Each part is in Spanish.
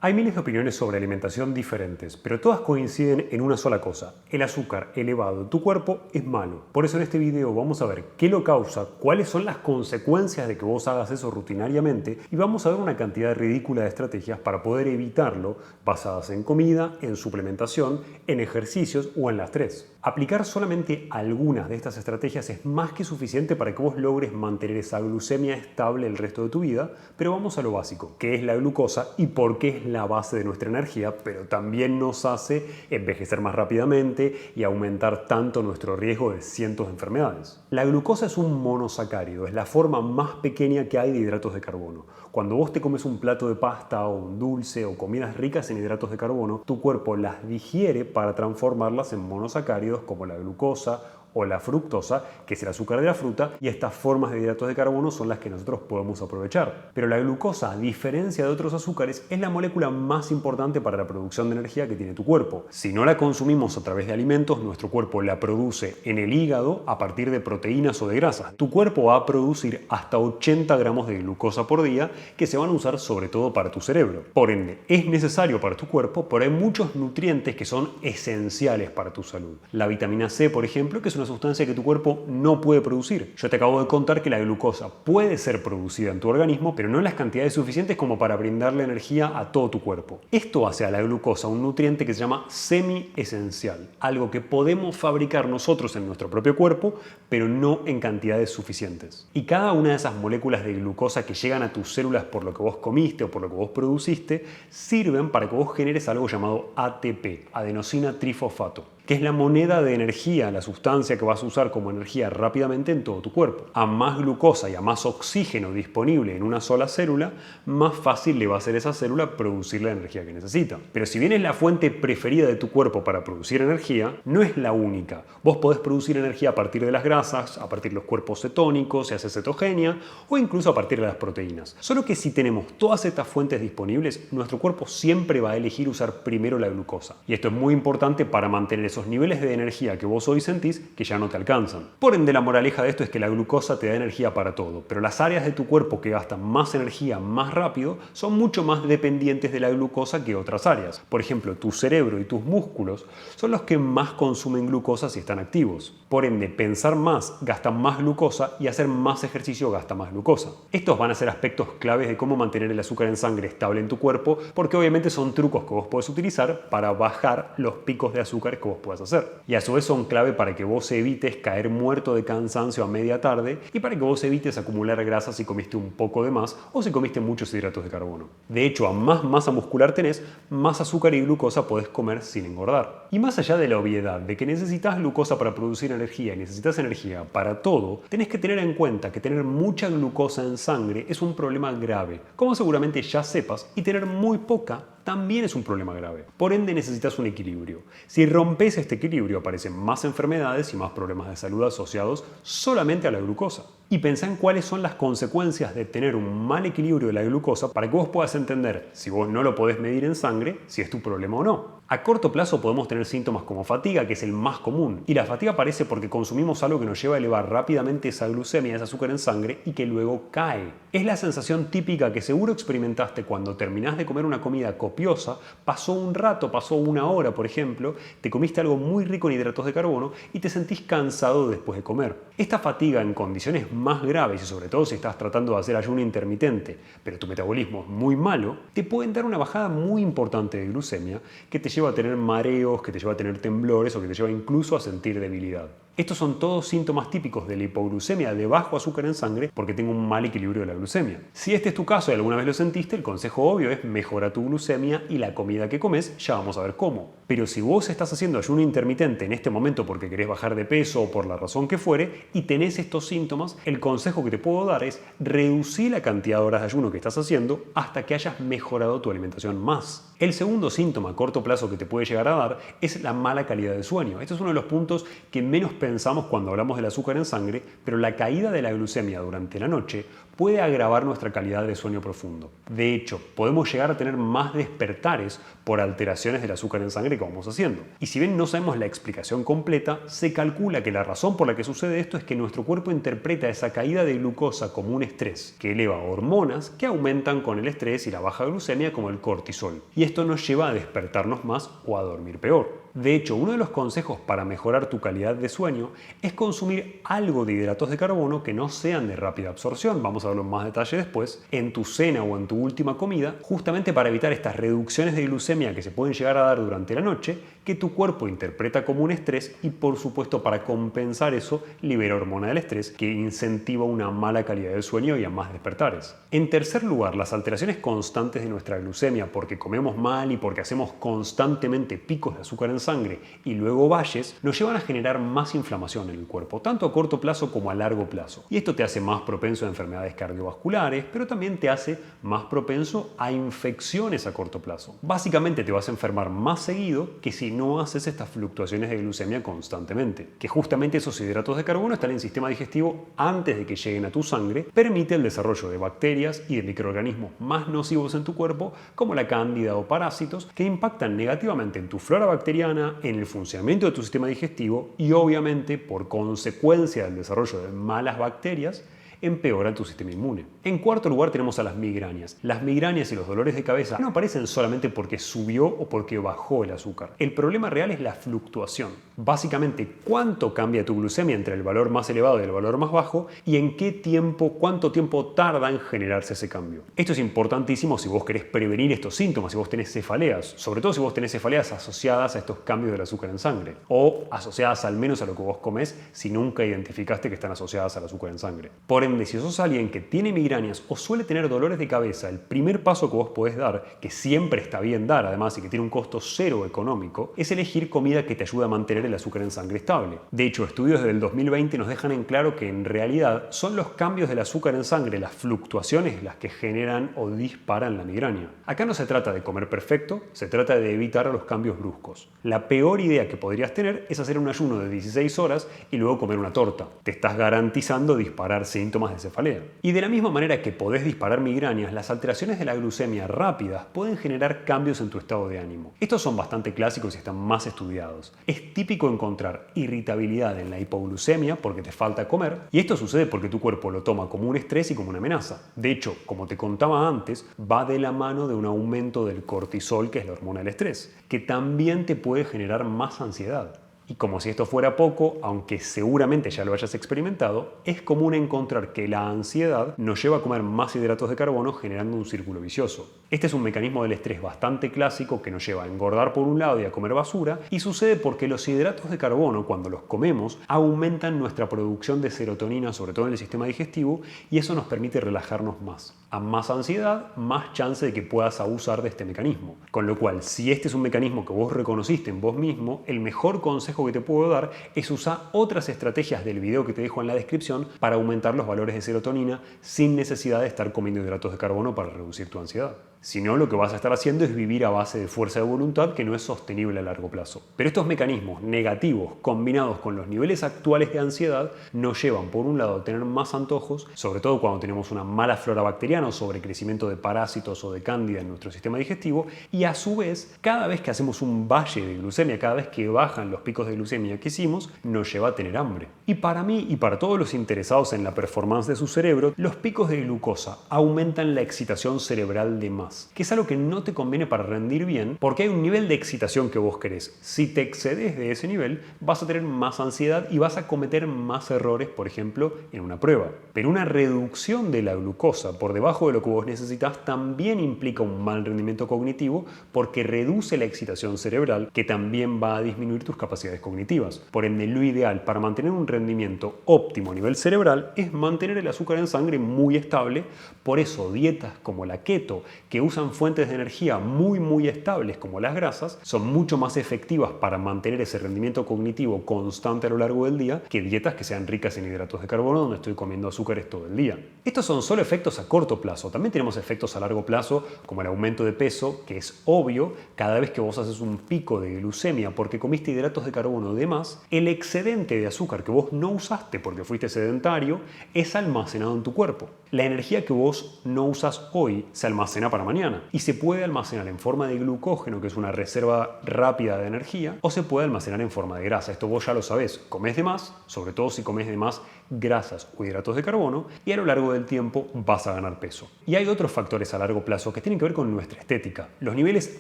Hay miles de opiniones sobre alimentación diferentes, pero todas coinciden en una sola cosa: el azúcar elevado en tu cuerpo es malo. Por eso en este video vamos a ver qué lo causa, cuáles son las consecuencias de que vos hagas eso rutinariamente y vamos a ver una cantidad ridícula de estrategias para poder evitarlo, basadas en comida, en suplementación, en ejercicios o en las tres. Aplicar solamente algunas de estas estrategias es más que suficiente para que vos logres mantener esa glucemia estable el resto de tu vida, pero vamos a lo básico: ¿qué es la glucosa y por qué es la base de nuestra energía, pero también nos hace envejecer más rápidamente y aumentar tanto nuestro riesgo de cientos de enfermedades? La glucosa es un monosacárido, es la forma más pequeña que hay de hidratos de carbono. Cuando vos te comes un plato de pasta o un dulce o comidas ricas en hidratos de carbono, tu cuerpo las digiere para transformarlas en monosacáridos como la glucosa o la fructosa, que es el azúcar de la fruta, y estas formas de hidratos de carbono son las que nosotros podemos aprovechar. Pero la glucosa, a diferencia de otros azúcares, es la molécula más importante para la producción de energía que tiene tu cuerpo. Si no la consumimos a través de alimentos, nuestro cuerpo la produce en el hígado a partir de proteínas o de grasas. Tu cuerpo va a producir hasta 80 gramos de glucosa por día, que se van a usar sobre todo para tu cerebro. Por ende, es necesario para tu cuerpo, pero hay muchos nutrientes que son esenciales para tu salud. La vitamina C, por ejemplo, que es una sustancia que tu cuerpo no puede producir. Yo te acabo de contar que la glucosa puede ser producida en tu organismo, pero no en las cantidades suficientes como para brindarle energía a todo tu cuerpo. Esto hace a la glucosa un nutriente que se llama semi-esencial, algo que podemos fabricar nosotros en nuestro propio cuerpo, pero no en cantidades suficientes. Y cada una de esas moléculas de glucosa que llegan a tus células por lo que vos comiste o por lo que vos produciste, sirven para que vos generes algo llamado ATP, adenosina trifosfato, que es la moneda de energía, la sustancia que vas a usar como energía rápidamente en todo tu cuerpo. A más glucosa y a más oxígeno disponible en una sola célula, más fácil le va a ser a esa célula producir la energía que necesita. Pero si bien es la fuente preferida de tu cuerpo para producir energía, no es la única. Vos podés producir energía a partir de las grasas, a partir de los cuerpos cetónicos, si haces cetogenia, o incluso a partir de las proteínas. Solo que si tenemos todas estas fuentes disponibles, nuestro cuerpo siempre va a elegir usar primero la glucosa. Y esto es muy importante para mantener esos niveles de energía que vos hoy sentís que ya no te alcanzan. Por ende, la moraleja de esto es que la glucosa te da energía para todo, pero las áreas de tu cuerpo que gastan más energía más rápido son mucho más dependientes de la glucosa que otras áreas. Por ejemplo, tu cerebro y tus músculos son los que más consumen glucosa si están activos. Por ende, pensar más gasta más glucosa y hacer más ejercicio gasta más glucosa. Estos van a ser aspectos claves de cómo mantener el azúcar en sangre estable en tu cuerpo, porque obviamente son trucos que vos podés utilizar para bajar los picos de azúcar que vos puedas hacer. Y a su vez son clave para que vos evites caer muerto de cansancio a media tarde y para que vos evites acumular grasa si comiste un poco de más o si comiste muchos hidratos de carbono. De hecho, a más masa muscular tenés, más azúcar y glucosa podés comer sin engordar. Y más allá de la obviedad de que necesitas glucosa para producir energía y necesitas energía para todo, tenés que tener en cuenta que tener mucha glucosa en sangre es un problema grave, como seguramente ya sepas, y tener muy poca también es un problema grave. Por ende, necesitas un equilibrio. Si rompes este equilibrio, aparecen más enfermedades y más problemas de salud asociados solamente a la glucosa. Y pensá en cuáles son las consecuencias de tener un mal equilibrio de la glucosa para que vos puedas entender, si vos no lo podés medir en sangre, si es tu problema o no. A corto plazo podemos tener síntomas como fatiga, que es el más común, y la fatiga aparece porque consumimos algo que nos lleva a elevar rápidamente esa glucemia, ese azúcar en sangre, y que luego cae. Es la sensación típica que seguro experimentaste cuando terminás de comer una comida copiosa, pasó un rato, pasó una hora por ejemplo, te comiste algo muy rico en hidratos de carbono y te sentís cansado después de comer. Esta fatiga en condiciones más graves, y sobre todo si estás tratando de hacer ayuno intermitente, pero tu metabolismo es muy malo, te pueden dar una bajada muy importante de glucemia que te lleva a tener mareos, que te lleva a tener temblores o que te lleva incluso a sentir debilidad. Estos son todos síntomas típicos de la hipoglucemia, de bajo azúcar en sangre, porque tengo un mal equilibrio de la glucemia. Si este es tu caso y alguna vez lo sentiste, el consejo obvio es mejora tu glucemia y la comida que comes, ya vamos a ver cómo. Pero si vos estás haciendo ayuno intermitente en este momento porque querés bajar de peso o por la razón que fuere y tenés estos síntomas, el consejo que te puedo dar es reducir la cantidad de horas de ayuno que estás haciendo hasta que hayas mejorado tu alimentación más. El segundo síntoma a corto plazo que te puede llegar a dar es la mala calidad de sueño. Este es uno de los puntos que menos pensamos cuando hablamos del azúcar en sangre, pero la caída de la glucemia durante la noche puede agravar nuestra calidad de sueño profundo. De hecho, podemos llegar a tener más despertares por alteraciones del azúcar en sangre que vamos haciendo. Y si bien no sabemos la explicación completa, se calcula que la razón por la que sucede esto es que nuestro cuerpo interpreta esa caída de glucosa como un estrés que eleva hormonas que aumentan con el estrés y la baja glucemia como el cortisol. Y esto nos lleva a despertarnos más o a dormir peor. De hecho, uno de los consejos para mejorar tu calidad de sueño es consumir algo de hidratos de carbono que no sean de rápida absorción, vamos a verlo en más detalle después, en tu cena o en tu última comida, justamente para evitar estas reducciones de glucemia que se pueden llegar a dar durante la noche, que tu cuerpo interpreta como un estrés y por supuesto para compensar eso libera hormona del estrés que incentiva una mala calidad del sueño y a más despertares. En tercer lugar, las alteraciones constantes de nuestra glucemia porque comemos mal y porque hacemos constantemente picos de azúcar en sangre y luego valles, nos llevan a generar más inflamación en el cuerpo, tanto a corto plazo como a largo plazo. Y esto te hace más propenso a enfermedades cardiovasculares, pero también te hace más propenso a infecciones a corto plazo. Básicamente te vas a enfermar más seguido que si no haces estas fluctuaciones de glucemia constantemente. Que justamente esos hidratos de carbono están en el sistema digestivo antes de que lleguen a tu sangre, permite el desarrollo de bacterias y de microorganismos más nocivos en tu cuerpo, como la cándida o parásitos, que impactan negativamente en tu flora bacteriana, en el funcionamiento de tu sistema digestivo y obviamente por consecuencia del desarrollo de malas bacterias empeora tu sistema inmune. En cuarto lugar tenemos a las migrañas. Las migrañas y los dolores de cabeza no aparecen solamente porque subió o porque bajó el azúcar. El problema real es la fluctuación. Básicamente, cuánto cambia tu glucemia entre el valor más elevado y el valor más bajo y en qué tiempo, cuánto tiempo tarda en generarse ese cambio. Esto es importantísimo si vos querés prevenir estos síntomas, si vos tenés cefaleas, sobre todo si vos tenés cefaleas asociadas a estos cambios del azúcar en sangre o asociadas al menos a lo que vos comés si nunca identificaste que están asociadas al azúcar en sangre. Por ende, si sos alguien que tiene migrañas o suele tener dolores de cabeza, el primer paso que vos podés dar, que siempre está bien dar además y que tiene un costo cero económico, es elegir comida que te ayude a mantener el azúcar en sangre estable. De hecho, estudios del 2020 nos dejan en claro que en realidad son los cambios del azúcar en sangre, las fluctuaciones, las que generan o disparan la migraña. Acá no se trata de comer perfecto, se trata de evitar los cambios bruscos. La peor idea que podrías tener es hacer un ayuno de 16 horas y luego comer una torta. Te estás garantizando disparar síntomas de cefalea. Y de la misma manera que podés disparar migrañas, las alteraciones de la glucemia rápidas pueden generar cambios en tu estado de ánimo. Estos son bastante clásicos y están más estudiados. Es típico encontrar irritabilidad en la hipoglucemia porque te falta comer, y esto sucede porque tu cuerpo lo toma como un estrés y como una amenaza. De hecho, como te contaba antes, va de la mano de un aumento del cortisol, que es la hormona del estrés, que también te puede generar más ansiedad. Y como si esto fuera poco, aunque seguramente ya lo hayas experimentado, es común encontrar que la ansiedad nos lleva a comer más hidratos de carbono generando un círculo vicioso. Este es un mecanismo del estrés bastante clásico que nos lleva a engordar por un lado y a comer basura, y sucede porque los hidratos de carbono, cuando los comemos, aumentan nuestra producción de serotonina, sobre todo en el sistema digestivo, y eso nos permite relajarnos más. A más ansiedad, más chance de que puedas abusar de este mecanismo. Con lo cual, si este es un mecanismo que vos reconociste en vos mismo, el mejor consejo que te puedo dar es usar otras estrategias del video que te dejo en la descripción para aumentar los valores de serotonina sin necesidad de estar comiendo hidratos de carbono para reducir tu ansiedad. Si no, lo que vas a estar haciendo es vivir a base de fuerza de voluntad que no es sostenible a largo plazo. Pero estos mecanismos negativos combinados con los niveles actuales de ansiedad nos llevan por un lado a tener más antojos, sobre todo cuando tenemos una mala flora bacteriana o sobrecrecimiento de parásitos o de cándida en nuestro sistema digestivo, y a su vez, cada vez que hacemos un valle de glucemia, cada vez que bajan los picos de glucemia que hicimos, nos lleva a tener hambre. Y para mí y para todos los interesados en la performance de su cerebro, los picos de glucosa aumentan la excitación cerebral de más, que es algo que no te conviene para rendir bien porque hay un nivel de excitación que vos querés. Si te excedes de ese nivel, vas a tener más ansiedad y vas a cometer más errores, por ejemplo, en una prueba. Pero una reducción de la glucosa por debajo de lo que vos necesitas también implica un mal rendimiento cognitivo porque reduce la excitación cerebral, que también va a disminuir tus capacidades cognitivas. Por ende, lo ideal para mantener un rendimiento óptimo a nivel cerebral es mantener el azúcar en sangre muy estable. Por eso, dietas como la keto, que que usan fuentes de energía muy estables como las grasas son mucho más efectivas para mantener ese rendimiento cognitivo constante a lo largo del día que dietas que sean ricas en hidratos de carbono donde estoy comiendo azúcares todo el día. Estos son solo efectos a corto plazo. También tenemos efectos a largo plazo como el aumento de peso, que es obvio cada vez que vos haces un pico de glucemia porque comiste hidratos de carbono de más, el excedente de azúcar que vos no usaste porque fuiste sedentario es almacenado en tu cuerpo. La energía que vos no usas hoy se almacena para mañana y se puede almacenar en forma de glucógeno, que es una reserva rápida de energía, o se puede almacenar en forma de grasa. Esto vos ya lo sabés. Comes de más, sobre todo si comes de más grasas o hidratos de carbono, y a lo largo del tiempo vas a ganar peso. Y hay otros factores a largo plazo que tienen que ver con nuestra estética. Los niveles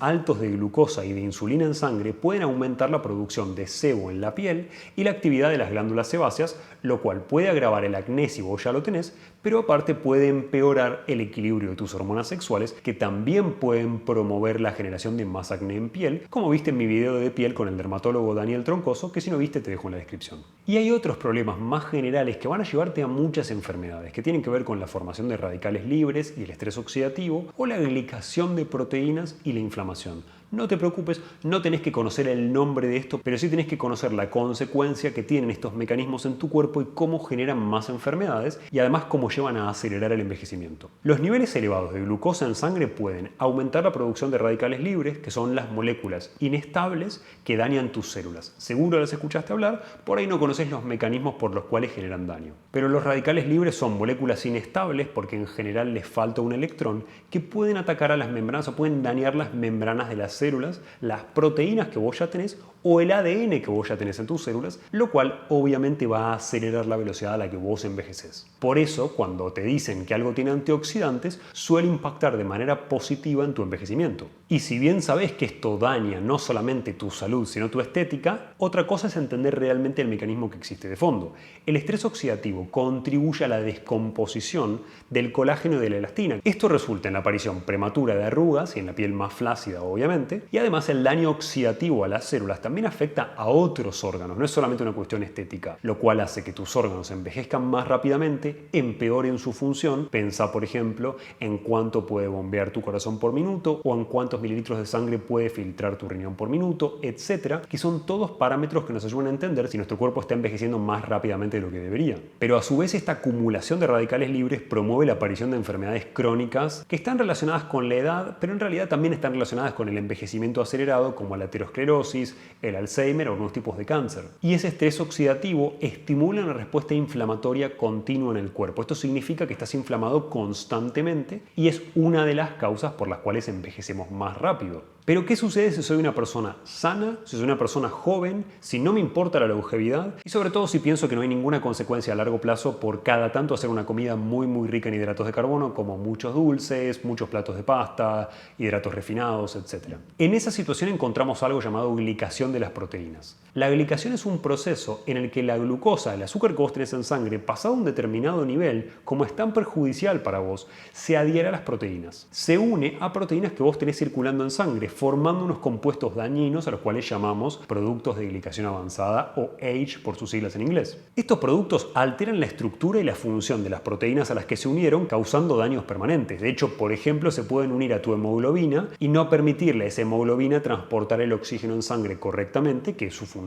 altos de glucosa y de insulina en sangre pueden aumentar la producción de sebo en la piel y la actividad de las glándulas sebáceas, lo cual puede agravar el acné si vos ya lo tenés, pero aparte puede empeorar el equilibrio de tus hormonas sexuales, que también pueden promover la generación de más acné en piel, como viste en mi video de piel con el dermatólogo Daniel Troncoso, que si no viste te dejo en la descripción. Y hay otros problemas más generales que van a llevarte a muchas enfermedades, que tienen que ver con la formación de radicales libres y el estrés oxidativo, o la glicación de proteínas y la inflamación. No te preocupes, no tenés que conocer el nombre de esto, pero sí tenés que conocer la consecuencia que tienen estos mecanismos en tu cuerpo y cómo generan más enfermedades y además cómo llevan a acelerar el envejecimiento. Los niveles elevados de glucosa en sangre pueden aumentar la producción de radicales libres, que son las moléculas inestables que dañan tus células. Seguro las escuchaste hablar, por ahí no conoces los mecanismos por los cuales generan daño. Pero los radicales libres son moléculas inestables porque en general les falta un electrón que pueden atacar a las membranas o pueden dañar las membranas de las células, las proteínas que vos ya tenés o el ADN que vos ya tenés en tus células, lo cual obviamente va a acelerar la velocidad a la que vos envejeces. Por eso, cuando te dicen que algo tiene antioxidantes, suele impactar de manera positiva en tu envejecimiento. Y si bien sabés que esto daña no solamente tu salud, sino tu estética, otra cosa es entender realmente el mecanismo que existe de fondo. El estrés oxidativo contribuye a la descomposición del colágeno y de la elastina. Esto resulta en la aparición prematura de arrugas y en la piel más flácida, obviamente, y además el daño oxidativo a las células también afecta a otros órganos, no es solamente una cuestión estética, lo cual hace que tus órganos envejezcan más rápidamente, empeoren su función. Pensá, por ejemplo, en cuánto puede bombear tu corazón por minuto o en cuántos mililitros de sangre puede filtrar tu riñón por minuto, etcétera, que son todos parámetros que nos ayudan a entender si nuestro cuerpo está envejeciendo más rápidamente de lo que debería. Pero a su vez esta acumulación de radicales libres promueve la aparición de enfermedades crónicas que están relacionadas con la edad, pero en realidad también están relacionadas con el envejecimiento acelerado, como la aterosclerosis, el Alzheimer o algunos tipos de cáncer. Y ese estrés oxidativo estimula una respuesta inflamatoria continua en el cuerpo. Esto significa que estás inflamado constantemente y es una de las causas por las cuales envejecemos más rápido. Pero ¿qué sucede si soy una persona sana, si soy una persona joven, si no me importa la longevidad y sobre todo si pienso que no hay ninguna consecuencia a largo plazo por cada tanto hacer una comida muy rica en hidratos de carbono, como muchos dulces, muchos platos de pasta, hidratos refinados, etc.? En esa situación encontramos algo llamado glicación de las proteínas. La glicación es un proceso en el que la glucosa, el azúcar que vos tenés en sangre, pasado un determinado nivel, como es tan perjudicial para vos, se adhiere a las proteínas. Se une a proteínas que vos tenés circulando en sangre, formando unos compuestos dañinos a los cuales llamamos productos de glicación avanzada o Age por sus siglas en inglés. Estos productos alteran la estructura y la función de las proteínas a las que se unieron, causando daños permanentes. De hecho, por ejemplo, se pueden unir a tu hemoglobina y no permitirle a esa hemoglobina transportar el oxígeno en sangre correctamente, que es su función.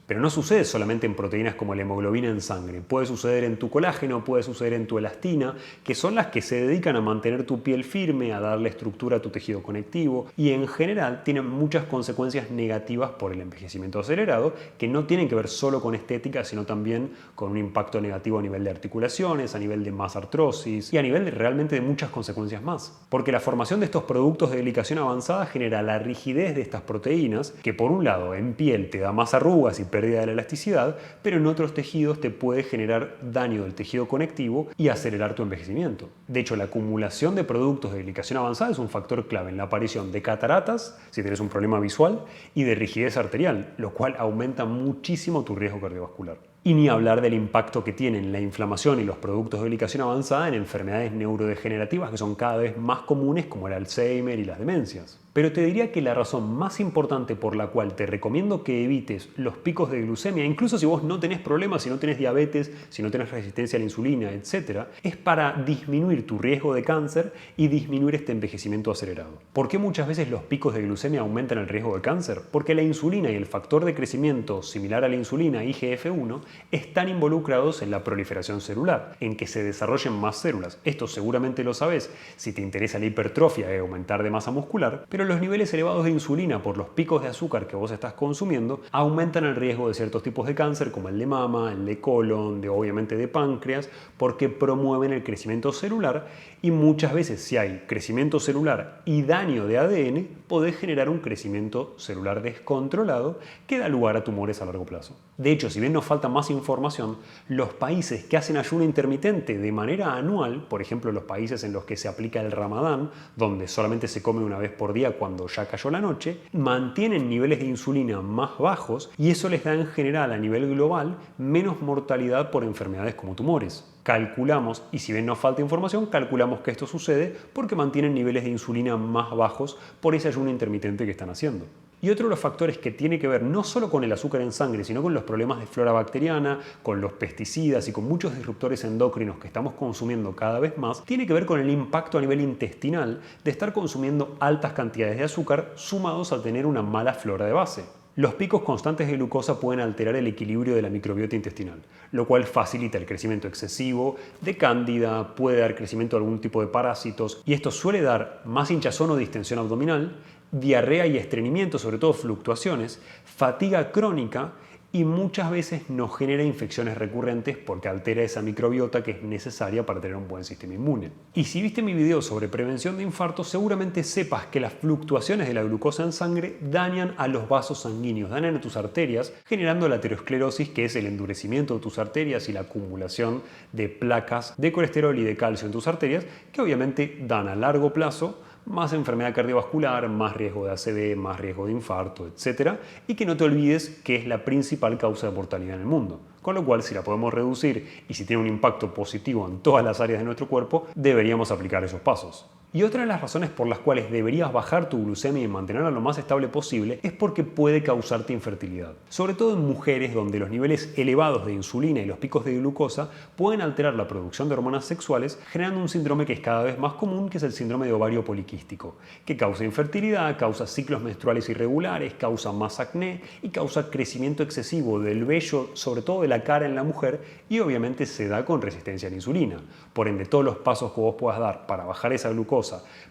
Pero no sucede solamente en proteínas como la hemoglobina en sangre. Puede suceder en tu colágeno, puede suceder en tu elastina, que son las que se dedican a mantener tu piel firme, a darle estructura a tu tejido conectivo y en general tienen muchas consecuencias negativas por el envejecimiento acelerado, que no tienen que ver solo con estética, sino también con un impacto negativo a nivel de articulaciones, a nivel de más artrosis y a nivel realmente de muchas consecuencias más. Porque la formación de estos productos de glicación avanzada genera la rigidez de estas proteínas, que por un lado en piel te da más arrugas y pérdida de la elasticidad, pero en otros tejidos te puede generar daño del tejido conectivo y acelerar tu envejecimiento. De hecho, la acumulación de productos de glicación avanzada es un factor clave en la aparición de cataratas, si tienes un problema visual, y de rigidez arterial, lo cual aumenta muchísimo tu riesgo cardiovascular. Y ni hablar del impacto que tienen la inflamación y los productos de glicación avanzada en enfermedades neurodegenerativas que son cada vez más comunes, como el Alzheimer y las demencias. Pero te diría que la razón más importante por la cual te recomiendo que evites los picos de glucemia, incluso si vos no tenés problemas, si no tenés diabetes, si no tenés resistencia a la insulina, etc., es para disminuir tu riesgo de cáncer y disminuir este envejecimiento acelerado. ¿Por qué muchas veces los picos de glucemia aumentan el riesgo de cáncer? Porque la insulina y el factor de crecimiento similar a la insulina, IGF-1, están involucrados en la proliferación celular, en que se desarrollen más células. Esto seguramente lo sabes si te interesa la hipertrofia y aumentar de masa muscular, pero los niveles elevados de insulina por los picos de azúcar que vos estás consumiendo aumentan el riesgo de ciertos tipos de cáncer como el de mama, el de colon, obviamente de páncreas, porque promueven el crecimiento celular y muchas veces si hay crecimiento celular y daño de ADN, podés generar un crecimiento celular descontrolado que da lugar a tumores a largo plazo. De hecho, si bien nos falta más información, los países que hacen ayuno intermitente de manera anual, por ejemplo los países en los que se aplica el Ramadán, donde solamente se come una vez por día cuando ya cayó la noche, mantienen niveles de insulina más bajos y eso les da en general a nivel global menos mortalidad por enfermedades como tumores. Calculamos, y si bien nos falta información, calculamos que esto sucede porque mantienen niveles de insulina más bajos por ese ayuno intermitente que están haciendo. Y otro de los factores que tiene que ver no solo con el azúcar en sangre, sino con los problemas de flora bacteriana, con los pesticidas y con muchos disruptores endocrinos que estamos consumiendo cada vez más, tiene que ver con el impacto a nivel intestinal de estar consumiendo altas cantidades de azúcar sumados a tener una mala flora de base. Los picos constantes de glucosa pueden alterar el equilibrio de la microbiota intestinal, lo cual facilita el crecimiento excesivo de cándida, puede dar crecimiento de algún tipo de parásitos y esto suele dar más hinchazón o distensión abdominal, diarrea y estreñimiento, sobre todo fluctuaciones, fatiga crónica y muchas veces nos genera infecciones recurrentes porque altera esa microbiota que es necesaria para tener un buen sistema inmune. Y si viste mi video sobre prevención de infartos, seguramente sepas que las fluctuaciones de la glucosa en sangre dañan a los vasos sanguíneos, dañan a tus arterias, generando la aterosclerosis, que es el endurecimiento de tus arterias y la acumulación de placas de colesterol y de calcio en tus arterias, que obviamente dan a largo plazo más enfermedad cardiovascular, más riesgo de ACV, más riesgo de infarto, etc. Y que no te olvides que es la principal causa de mortalidad en el mundo. Con lo cual, si la podemos reducir y si tiene un impacto positivo en todas las áreas de nuestro cuerpo, deberíamos aplicar esos pasos. Y otra de las razones por las cuales deberías bajar tu glucemia y mantenerla lo más estable posible es porque puede causarte infertilidad. Sobre todo en mujeres donde los niveles elevados de insulina y los picos de glucosa pueden alterar la producción de hormonas sexuales, generando un síndrome que es cada vez más común, que es el síndrome de ovario poliquístico, que causa infertilidad, causa ciclos menstruales irregulares, causa más acné y causa crecimiento excesivo del vello, sobre todo de la cara en la mujer, y obviamente se da con resistencia a la insulina. Por ende, todos los pasos que vos puedas dar para bajar esa glucosa,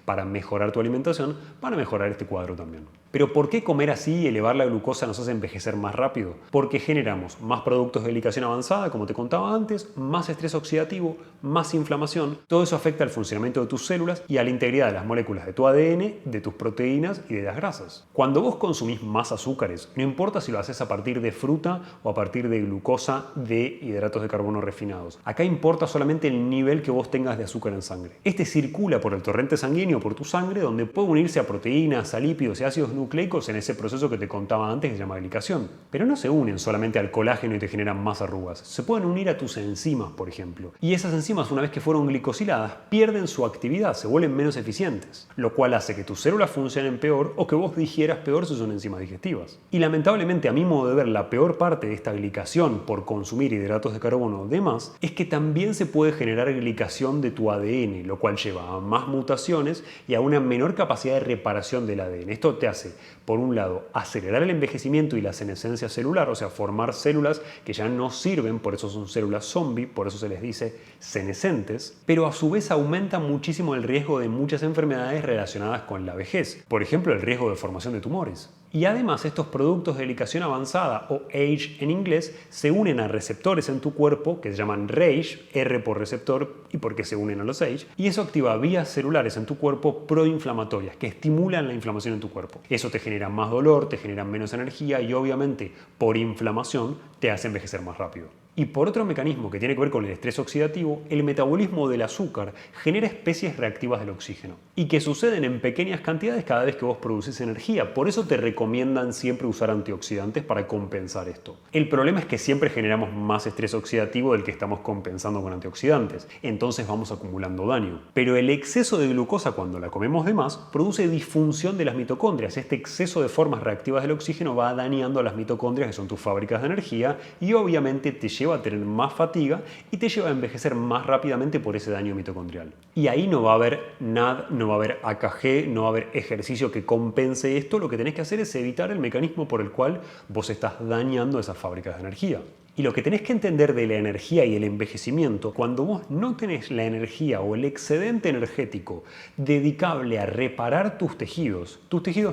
para mejorar tu alimentación, van a mejorar este cuadro también. Pero ¿por qué comer así y elevar la glucosa nos hace envejecer más rápido? Porque generamos más productos de glicación avanzada, como te contaba antes, más estrés oxidativo, más inflamación. Todo eso afecta al funcionamiento de tus células y a la integridad de las moléculas de tu ADN, de tus proteínas y de las grasas. Cuando vos consumís más azúcares, no importa si lo haces a partir de fruta o a partir de glucosa de hidratos de carbono refinados. Acá importa solamente el nivel que vos tengas de azúcar en sangre. Este circula por el torrente sanguíneo, por tu sangre, donde puede unirse a proteínas, a lípidos y ácidos nucleicos en ese proceso que te contaba antes que se llama glicación. Pero no se unen solamente al colágeno y te generan más arrugas. Se pueden unir a tus enzimas, por ejemplo. Y esas enzimas, una vez que fueron glicosiladas, pierden su actividad, se vuelven menos eficientes. Lo cual hace que tus células funcionen peor o que vos digieras peor si son enzimas digestivas. Y lamentablemente, a mi modo de ver, la peor parte de esta glicación por consumir hidratos de carbono de más es que también se puede generar glicación de tu ADN, lo cual lleva a más mutaciones y a una menor capacidad de reparación del ADN. Esto te hace, por un lado, acelerar el envejecimiento y la senescencia celular, o sea, formar células que ya no sirven, por eso son células zombie, por eso se les dice senescentes, pero a su vez aumenta muchísimo el riesgo de muchas enfermedades relacionadas con la vejez, por ejemplo, el riesgo de formación de tumores. Y además estos productos de glicación avanzada, o AGE en inglés, se unen a receptores en tu cuerpo que se llaman RAGE, R por receptor y porque se unen a los AGE, y eso activa vías celulares en tu cuerpo proinflamatorias que estimulan la inflamación en tu cuerpo. Eso te genera más dolor, te genera menos energía y obviamente por inflamación te hace envejecer más rápido. Y por otro mecanismo que tiene que ver con el estrés oxidativo, el metabolismo del azúcar genera especies reactivas del oxígeno y que suceden en pequeñas cantidades cada vez que vos produces energía. Por eso te recomiendan siempre usar antioxidantes para compensar esto. El problema es que siempre generamos más estrés oxidativo del que estamos compensando con antioxidantes, entonces vamos acumulando daño. Pero el exceso de glucosa cuando la comemos de más produce disfunción de las mitocondrias. Este exceso de formas reactivas del oxígeno va dañando a las mitocondrias, que son tus fábricas de energía, y obviamente te lleva a tener más fatiga y te lleva a envejecer más rápidamente por ese daño mitocondrial. Y ahí no va a haber NAD, no va a haber AKG, no va a haber ejercicio que compense esto. Lo que tenés que hacer es evitar el mecanismo por el cual vos estás dañando esas fábricas de energía. Y lo que tenés que entender de la energía y el envejecimiento, cuando vos no tenés la energía o el excedente energético dedicable a reparar tus tejidos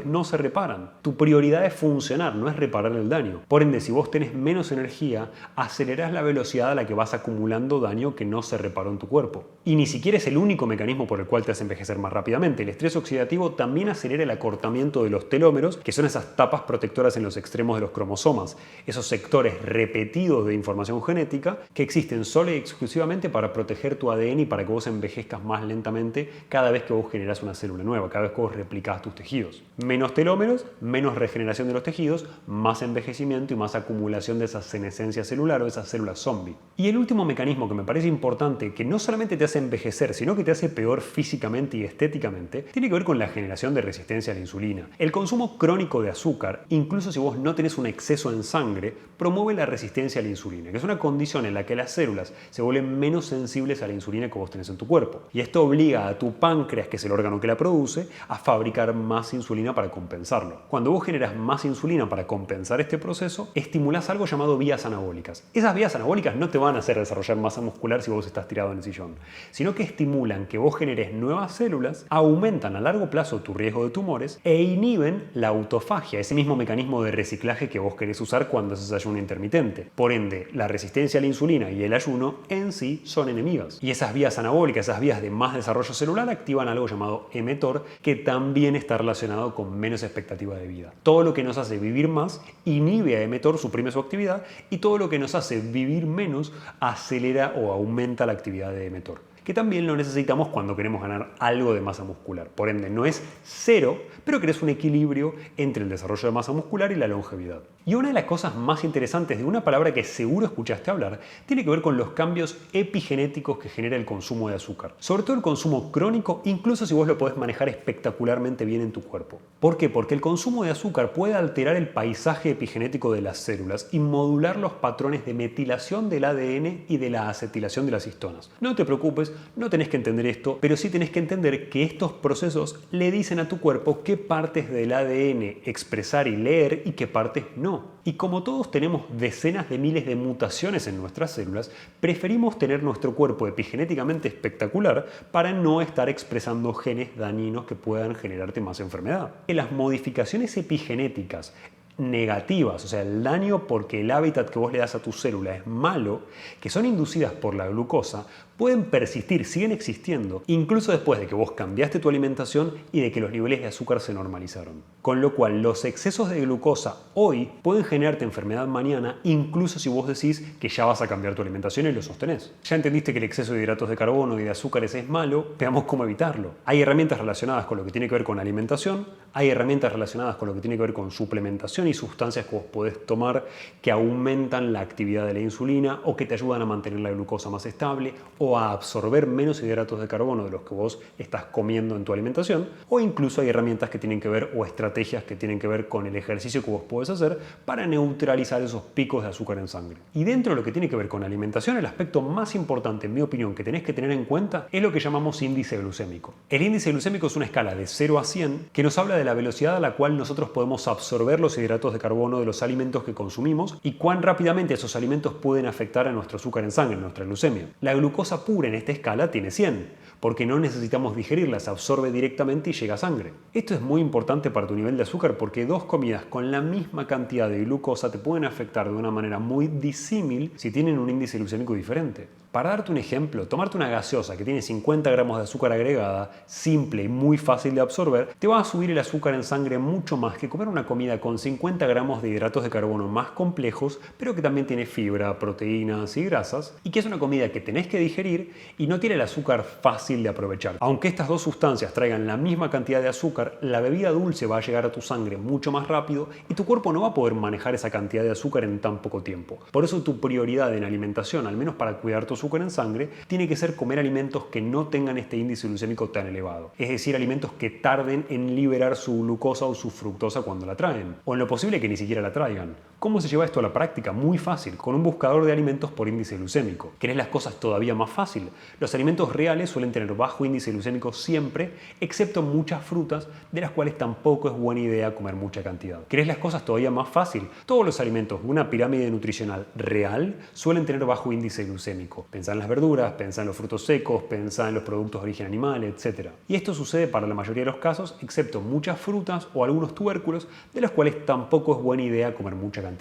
no se reparan. Tu prioridad es funcionar, no es reparar el daño. Por ende, si vos tenés menos energía, acelerás la velocidad a la que vas acumulando daño que no se reparó en tu cuerpo. Y ni siquiera es el único mecanismo por el cual te hace envejecer más rápidamente. El estrés oxidativo también acelera el acortamiento de los telómeros, que son esas tapas protectoras en los extremos de los cromosomas, esos sectores repetidos de información genética que existen solo y exclusivamente para proteger tu ADN y para que vos envejezcas más lentamente cada vez que vos generás una célula nueva, cada vez que vos replicás tus tejidos. Menos telómeros, menos regeneración de los tejidos, más envejecimiento y más acumulación de esa senescencia celular o esas células zombie. Y el último mecanismo que me parece importante, que no solamente te hace envejecer, sino que te hace peor físicamente y estéticamente, tiene que ver con la generación de resistencia a la insulina. El consumo crónico de azúcar, incluso si vos no tenés un exceso en sangre, promueve la resistencia a la insulina, que es una condición en la que las células se vuelven menos sensibles a la insulina que vos tenés en tu cuerpo. Y esto obliga a tu páncreas, que es el órgano que la produce, a fabricar más insulina para compensarlo. Cuando vos generas más insulina para compensar este proceso, estimulás algo llamado vías anabólicas. Esas vías anabólicas no te van a hacer desarrollar masa muscular si vos estás tirado en el sillón, sino que estimulan que vos generes nuevas células, aumentan a largo plazo tu riesgo de tumores e inhiben la autofagia, ese mismo mecanismo de reciclaje que vos querés usar cuando haces ayuno intermitente. Por ende, la resistencia a la insulina y el ayuno en sí son enemigas. Y esas vías anabólicas, esas vías de más desarrollo celular, activan algo llamado mTOR, que también está relacionado con menos expectativa de vida. Todo lo que nos hace vivir más inhibe a mTOR, suprime su actividad, y todo lo que nos hace vivir menos acelera o aumenta la actividad de mTOR, que también lo necesitamos cuando queremos ganar algo de masa muscular. Por ende, no es cero, pero querés un equilibrio entre el desarrollo de masa muscular y la longevidad. Y una de las cosas más interesantes de una palabra que seguro escuchaste hablar tiene que ver con los cambios epigenéticos que genera el consumo de azúcar. Sobre todo el consumo crónico, incluso si vos lo podés manejar espectacularmente bien en tu cuerpo. ¿Por qué? Porque el consumo de azúcar puede alterar el paisaje epigenético de las células y modular los patrones de metilación del ADN y de la acetilación de las histonas. No te preocupes, no tenés que entender esto, pero sí tenés que entender que estos procesos le dicen a tu cuerpo qué partes del ADN expresar y leer y qué partes no. Y como todos tenemos decenas de miles de mutaciones en nuestras células, preferimos tener nuestro cuerpo epigenéticamente espectacular para no estar expresando genes dañinos que puedan generarte más enfermedad. Las modificaciones epigenéticas negativas, o sea, el daño porque el hábitat que vos le das a tu célula es malo, que son inducidas por la glucosa, pueden persistir, siguen existiendo, incluso después de que vos cambiaste tu alimentación y de que los niveles de azúcar se normalizaron. Con lo cual, los excesos de glucosa hoy pueden generarte enfermedad mañana, incluso si vos decís que ya vas a cambiar tu alimentación y lo sostenés. Ya entendiste que el exceso de hidratos de carbono y de azúcares es malo, veamos cómo evitarlo. Hay herramientas relacionadas con lo que tiene que ver con alimentación, hay herramientas relacionadas con lo que tiene que ver con suplementación y sustancias que vos podés tomar que aumentan la actividad de la insulina o que te ayudan a mantener la glucosa más estable o a absorber menos hidratos de carbono de los que vos estás comiendo en tu alimentación, o incluso hay herramientas que tienen que ver o estrategias que tienen que ver con el ejercicio que vos podés hacer para neutralizar esos picos de azúcar en sangre. Y dentro de lo que tiene que ver con alimentación, el aspecto más importante, en mi opinión, que tenés que tener en cuenta es lo que llamamos índice glucémico. El índice glucémico es una escala de 0 a 100 que nos habla de la velocidad a la cual nosotros podemos absorber los hidratos de carbono de los alimentos que consumimos y cuán rápidamente esos alimentos pueden afectar a nuestro azúcar en sangre, nuestra glucemia. La glucosa pura en esta escala tiene 100, porque no necesitamos digerirla, se absorbe directamente y llega a sangre. Esto es muy importante para tu nivel de azúcar porque dos comidas con la misma cantidad de glucosa te pueden afectar de una manera muy disímil si tienen un índice glucémico diferente. Para darte un ejemplo, tomarte una gaseosa que tiene 50 gramos de azúcar agregada, simple y muy fácil de absorber, te va a subir el azúcar en sangre mucho más que comer una comida con 50 50 gramos de hidratos de carbono más complejos, pero que también tiene fibra, proteínas y grasas, y que es una comida que tenés que digerir y no tiene el azúcar fácil de aprovechar. Aunque estas dos sustancias traigan la misma cantidad de azúcar, la bebida dulce va a llegar a tu sangre mucho más rápido y tu cuerpo no va a poder manejar esa cantidad de azúcar en tan poco tiempo. Por eso tu prioridad en alimentación, al menos para cuidar tu azúcar en sangre, tiene que ser comer alimentos que no tengan este índice glucémico tan elevado. Es decir, alimentos que tarden en liberar su glucosa o su fructosa cuando la traen, o en lo posible que ni siquiera la traigan. ¿Cómo se lleva esto a la práctica? Muy fácil, con un buscador de alimentos por índice glucémico. ¿Querés las cosas todavía más fácil? Los alimentos reales suelen tener bajo índice glucémico siempre, excepto muchas frutas, de las cuales tampoco es buena idea comer mucha cantidad. ¿Querés las cosas todavía más fácil? Todos los alimentos de una pirámide nutricional real suelen tener bajo índice glucémico. Pensá en las verduras, pensá en los frutos secos, pensá en los productos de origen animal, etc. Y esto sucede para la mayoría de los casos, excepto muchas frutas o algunos tubérculos, de los cuales tampoco es buena idea comer mucha cantidad.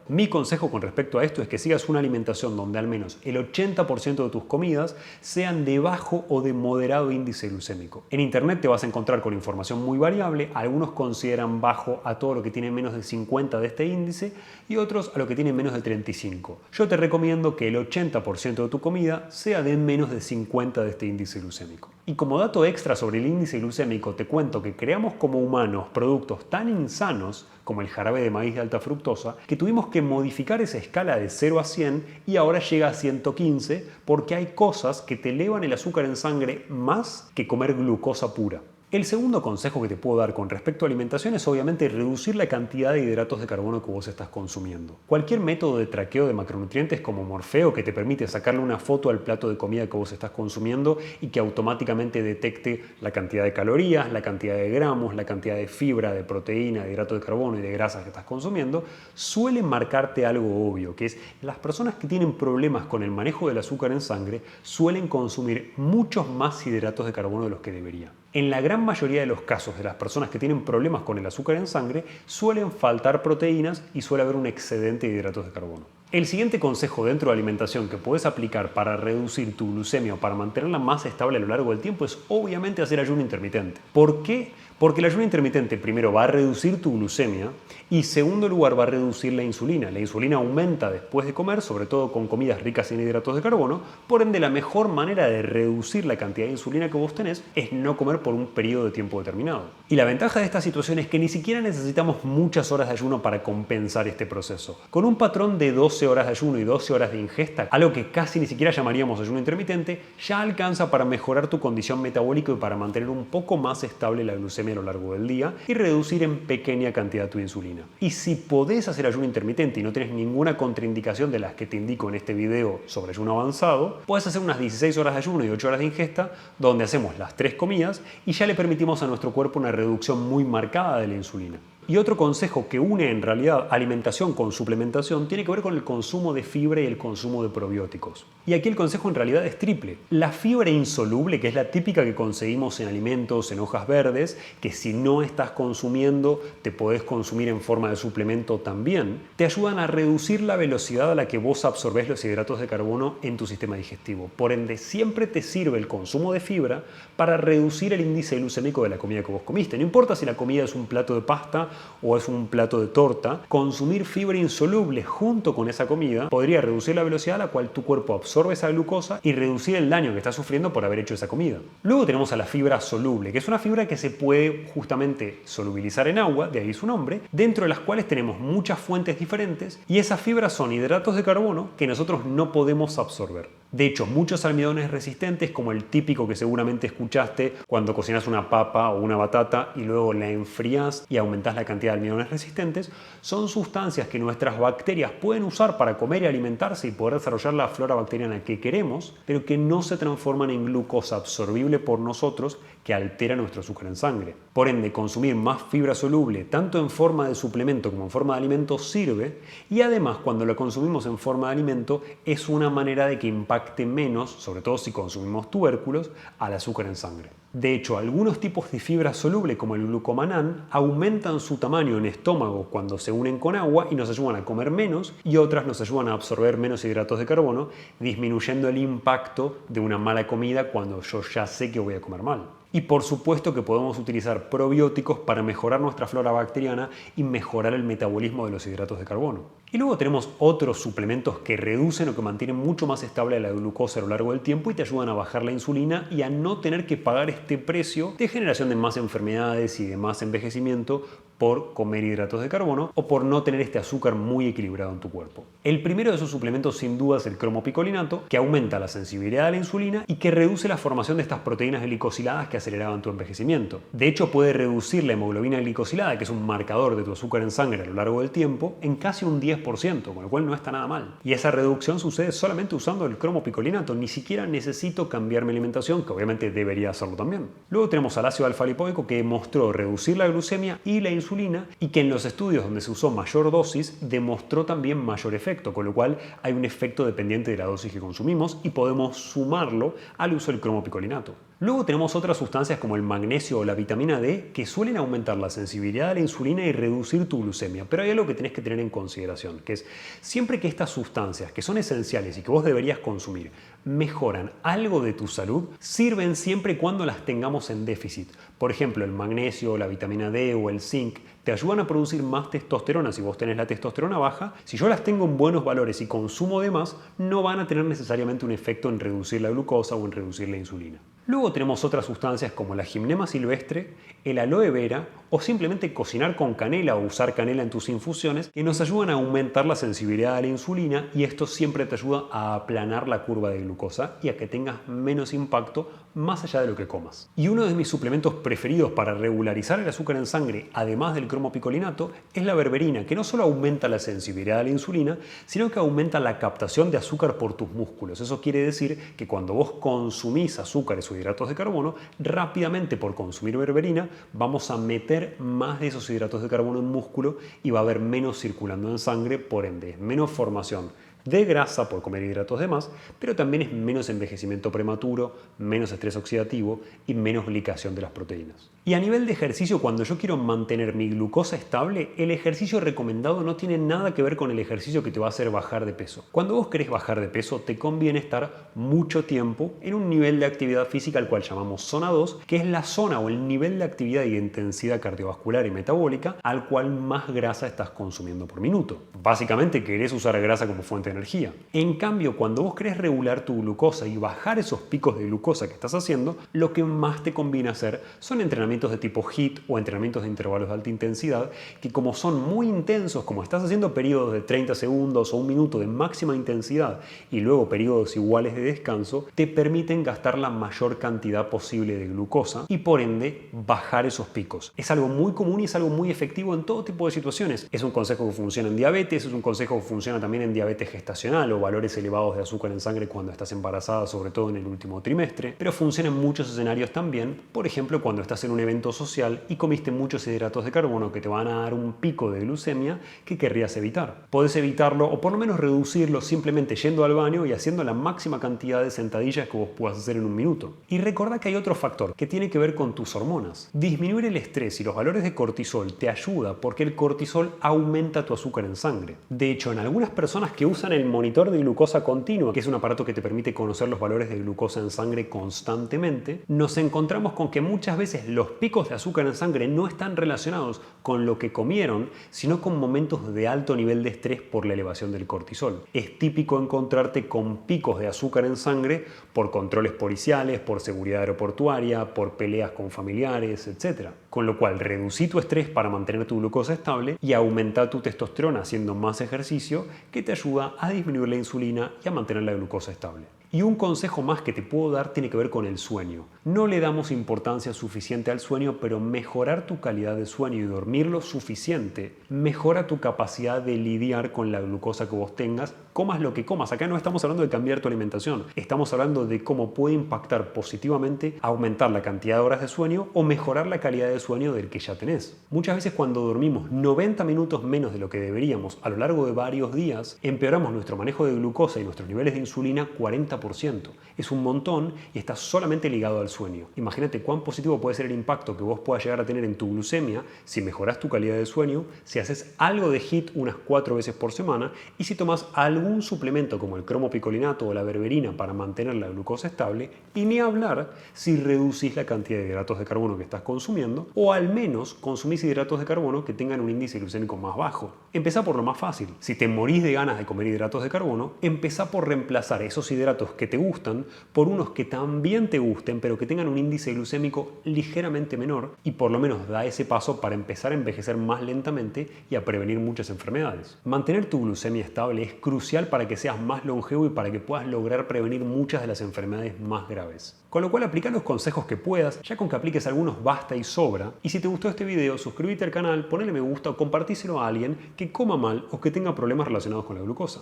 Mi consejo con respecto a esto es que sigas una alimentación donde al menos el 80% de tus comidas sean de bajo o de moderado índice glucémico. En internet te vas a encontrar con información muy variable, algunos consideran bajo a todo lo que tiene menos de 50 de este índice y otros a lo que tiene menos de 35. Yo te recomiendo que el 80% de tu comida sea de menos de 50 de este índice glucémico. Y como dato extra sobre el índice glucémico, te cuento que creamos como humanos productos tan insanos como el jarabe de maíz de alta fructosa, que tuvimos que modificar esa escala de 0 a 100 y ahora llega a 115 porque hay cosas que te elevan el azúcar en sangre más que comer glucosa pura. El segundo consejo que te puedo dar con respecto a alimentación es obviamente reducir la cantidad de hidratos de carbono que vos estás consumiendo. Cualquier método de traqueo de macronutrientes como Morfeo, que te permite sacarle una foto al plato de comida que vos estás consumiendo y que automáticamente detecte la cantidad de calorías, la cantidad de gramos, la cantidad de fibra, de proteína, de hidratos de carbono y de grasas que estás consumiendo, suele marcarte algo obvio, que es las personas que tienen problemas con el manejo del azúcar en sangre suelen consumir muchos más hidratos de carbono de los que deberían. En la gran mayoría de los casos de las personas que tienen problemas con el azúcar en sangre, suelen faltar proteínas y suele haber un excedente de hidratos de carbono. El siguiente consejo dentro de la alimentación que puedes aplicar para reducir tu glucemia o para mantenerla más estable a lo largo del tiempo es obviamente hacer ayuno intermitente. ¿Por qué? Porque el ayuno intermitente primero va a reducir tu glucemia y segundo lugar va a reducir la insulina. La insulina aumenta después de comer, sobre todo con comidas ricas en hidratos de carbono, por ende la mejor manera de reducir la cantidad de insulina que vos tenés es no comer por un periodo de tiempo determinado. Y la ventaja de esta situación es que ni siquiera necesitamos muchas horas de ayuno para compensar este proceso. Con un patrón de 12 horas de ayuno y 12 horas de ingesta, algo que casi ni siquiera llamaríamos ayuno intermitente, ya alcanza para mejorar tu condición metabólica y para mantener un poco más estable la glucemia a lo largo del día y reducir en pequeña cantidad tu insulina. Y si podés hacer ayuno intermitente y no tenés ninguna contraindicación de las que te indico en este video sobre ayuno avanzado, puedes hacer unas 16 horas de ayuno y 8 horas de ingesta donde hacemos las 3 comidas y ya le permitimos a nuestro cuerpo una reducción muy marcada de la insulina. Y otro consejo que une en realidad alimentación con suplementación tiene que ver con el consumo de fibra y el consumo de probióticos. Y aquí el consejo en realidad es triple. La fibra insoluble, que es la típica que conseguimos en alimentos, en hojas verdes, que si no estás consumiendo te podés consumir en forma de suplemento también, te ayudan a reducir la velocidad a la que vos absorbés los hidratos de carbono en tu sistema digestivo. Por ende, siempre te sirve el consumo de fibra para reducir el índice glucémico de la comida que vos comiste. No importa si la comida es un plato de pasta o es un plato de torta, consumir fibra insoluble junto con esa comida podría reducir la velocidad a la cual tu cuerpo absorbe esa glucosa y reducir el daño que está sufriendo por haber hecho esa comida. Luego tenemos a la fibra soluble, que es una fibra que se puede justamente solubilizar en agua, de ahí su nombre, dentro de las cuales tenemos muchas fuentes diferentes y esas fibras son hidratos de carbono que nosotros no podemos absorber. De hecho, muchos almidones resistentes, como el típico que seguramente escuchaste cuando cocinas una papa o una batata y luego la enfrías y aumentas la cantidad de almidones resistentes, son sustancias que nuestras bacterias pueden usar para comer y alimentarse y poder desarrollar la flora bacteriana que queremos, pero que no se transforman en glucosa absorbible por nosotros que altera nuestro azúcar en sangre. Por ende, consumir más fibra soluble, tanto en forma de suplemento como en forma de alimento, sirve y además cuando la consumimos en forma de alimento es una manera de que impacte menos, sobre todo si consumimos tubérculos, al azúcar en sangre. De hecho, algunos tipos de fibra soluble como el glucomanán aumentan su tamaño en estómago cuando se unen con agua y nos ayudan a comer menos y otras nos ayudan a absorber menos hidratos de carbono, disminuyendo el impacto de una mala comida cuando yo ya sé que voy a comer mal. Y por supuesto que podemos utilizar probióticos para mejorar nuestra flora bacteriana y mejorar el metabolismo de los hidratos de carbono. Y luego tenemos otros suplementos que reducen o que mantienen mucho más estable la glucosa a lo largo del tiempo y te ayudan a bajar la insulina y a no tener que pagar este precio de generación de más enfermedades y de más envejecimiento por comer hidratos de carbono o por no tener este azúcar muy equilibrado en tu cuerpo. El primero de esos suplementos sin duda es el cromopicolinato, que aumenta la sensibilidad a la insulina y que reduce la formación de estas proteínas glicosiladas que aceleraban tu envejecimiento. De hecho, puede reducir la hemoglobina glicosilada, que es un marcador de tu azúcar en sangre a lo largo del tiempo, en casi un 10%, con lo cual no está nada mal. Y esa reducción sucede solamente usando el cromopicolinato, ni siquiera necesito cambiar mi alimentación, que obviamente debería hacerlo también. Luego tenemos al ácido alfa-lipoico, que demostró reducir la glucemia y la insulina, y que en los estudios donde se usó mayor dosis demostró también mayor efecto, con lo cual hay un efecto dependiente de la dosis que consumimos y podemos sumarlo al uso del cromopicolinato. Luego tenemos otras sustancias como el magnesio o la vitamina D que suelen aumentar la sensibilidad a la insulina y reducir tu glucemia, pero hay algo que tenés que tener en consideración, que es siempre que estas sustancias que son esenciales y que vos deberías consumir mejoran algo de tu salud, sirven siempre y cuando las tengamos en déficit. Por ejemplo, el magnesio, la vitamina D o el zinc te ayudan a producir más testosterona. Si vos tenés la testosterona baja, si yo las tengo en buenos valores y consumo de más, no van a tener necesariamente un efecto en reducir la glucosa o en reducir la insulina. Luego tenemos otras sustancias como la gimnema silvestre, el aloe vera o simplemente cocinar con canela o usar canela en tus infusiones que nos ayudan a aumentar la sensibilidad a la insulina, y esto siempre te ayuda a aplanar la curva de glucosa y a que tengas menos impacto más allá de lo que comas. Y uno de mis suplementos preferidos para regularizar el azúcar en sangre, además del cromopicolinato, es la berberina, que no solo aumenta la sensibilidad a la insulina, sino que aumenta la captación de azúcar por tus músculos. Eso quiere decir que cuando vos consumís azúcares o hidratos de carbono, rápidamente por consumir berberina vamos a meter más de esos hidratos de carbono en músculo y va a haber menos circulando en sangre, por ende menos formación de grasa por comer hidratos de más, pero también es menos envejecimiento prematuro, menos estrés oxidativo y menos glicación de las proteínas. Y a nivel de ejercicio, cuando yo quiero mantener mi glucosa estable, el ejercicio recomendado no tiene nada que ver con el ejercicio que te va a hacer bajar de peso. Cuando vos querés bajar de peso, te conviene estar mucho tiempo en un nivel de actividad física al cual llamamos zona 2, que es la zona o el nivel de actividad y intensidad cardiovascular y metabólica al cual más grasa estás consumiendo por minuto. Básicamente querés usar grasa como fuente de energía. En cambio, cuando vos querés regular tu glucosa y bajar esos picos de glucosa que estás haciendo, lo que más te conviene hacer son entrenamientos de tipo HIIT o entrenamientos de intervalos de alta intensidad, que como son muy intensos, como estás haciendo periodos de 30 segundos o un minuto de máxima intensidad y luego periodos iguales de descanso, te permiten gastar la mayor cantidad posible de glucosa y por ende bajar esos picos. Es algo muy común y es algo muy efectivo en todo tipo de situaciones. Es un consejo que funciona en diabetes, es un consejo que funciona también en diabetes gestacional o valores elevados de azúcar en sangre cuando estás embarazada, sobre todo en el último trimestre, pero funciona en muchos escenarios también, por ejemplo cuando estás en un evento social y comiste muchos hidratos de carbono que te van a dar un pico de glucemia que querrías evitar. Podés evitarlo o por lo menos reducirlo simplemente yendo al baño y haciendo la máxima cantidad de sentadillas que vos puedas hacer en un minuto. Y recordá que hay otro factor que tiene que ver con tus hormonas. Disminuir el estrés y los valores de cortisol te ayuda porque el cortisol aumenta tu azúcar en sangre. De hecho, en algunas personas que usan el monitor de glucosa continua, que es un aparato que te permite conocer los valores de glucosa en sangre constantemente, nos encontramos con que muchas veces los picos de azúcar en sangre no están relacionados con lo que comieron, sino con momentos de alto nivel de estrés por la elevación del cortisol. Es típico encontrarte con picos de azúcar en sangre por controles policiales, por seguridad aeroportuaria, por peleas con familiares, etc. Con lo cual, reducí tu estrés para mantener tu glucosa estable y aumenta tu testosterona haciendo más ejercicio, que te ayuda a disminuir la insulina y a mantener la glucosa estable. Y un consejo más que te puedo dar tiene que ver con el sueño. No le damos importancia suficiente al sueño, pero mejorar tu calidad de sueño y dormir lo suficiente mejora tu capacidad de lidiar con la glucosa que vos tengas, comas lo que comas. Acá no estamos hablando de cambiar tu alimentación, estamos hablando de cómo puede impactar positivamente aumentar la cantidad de horas de sueño o mejorar la calidad de sueño del que ya tenés. Muchas veces cuando dormimos 90 minutos menos de lo que deberíamos a lo largo de varios días, empeoramos nuestro manejo de glucosa y nuestros niveles de insulina 40%. 50%. Es un montón y está solamente ligado al sueño. Imagínate cuán positivo puede ser el impacto que vos puedas llegar a tener en tu glucemia si mejoras tu calidad de sueño, si haces algo de HIIT unas 4 veces por semana y si tomas algún suplemento como el cromopicolinato o la berberina para mantener la glucosa estable, y ni hablar si reducís la cantidad de hidratos de carbono que estás consumiendo o al menos consumís hidratos de carbono que tengan un índice glucémico más bajo. Empezá por lo más fácil. Si te morís de ganas de comer hidratos de carbono, empezá por reemplazar esos hidratos que te gustan por unos que también te gusten pero que tengan un índice glucémico ligeramente menor, y por lo menos da ese paso para empezar a envejecer más lentamente y a prevenir muchas enfermedades. Mantener tu glucemia estable es crucial para que seas más longevo y para que puedas lograr prevenir muchas de las enfermedades más graves. Con lo cual aplica los consejos que puedas, ya con que apliques algunos basta y sobra. Y si te gustó este video, suscríbete al canal, ponle me gusta o compartíselo a alguien que coma mal o que tenga problemas relacionados con la glucosa.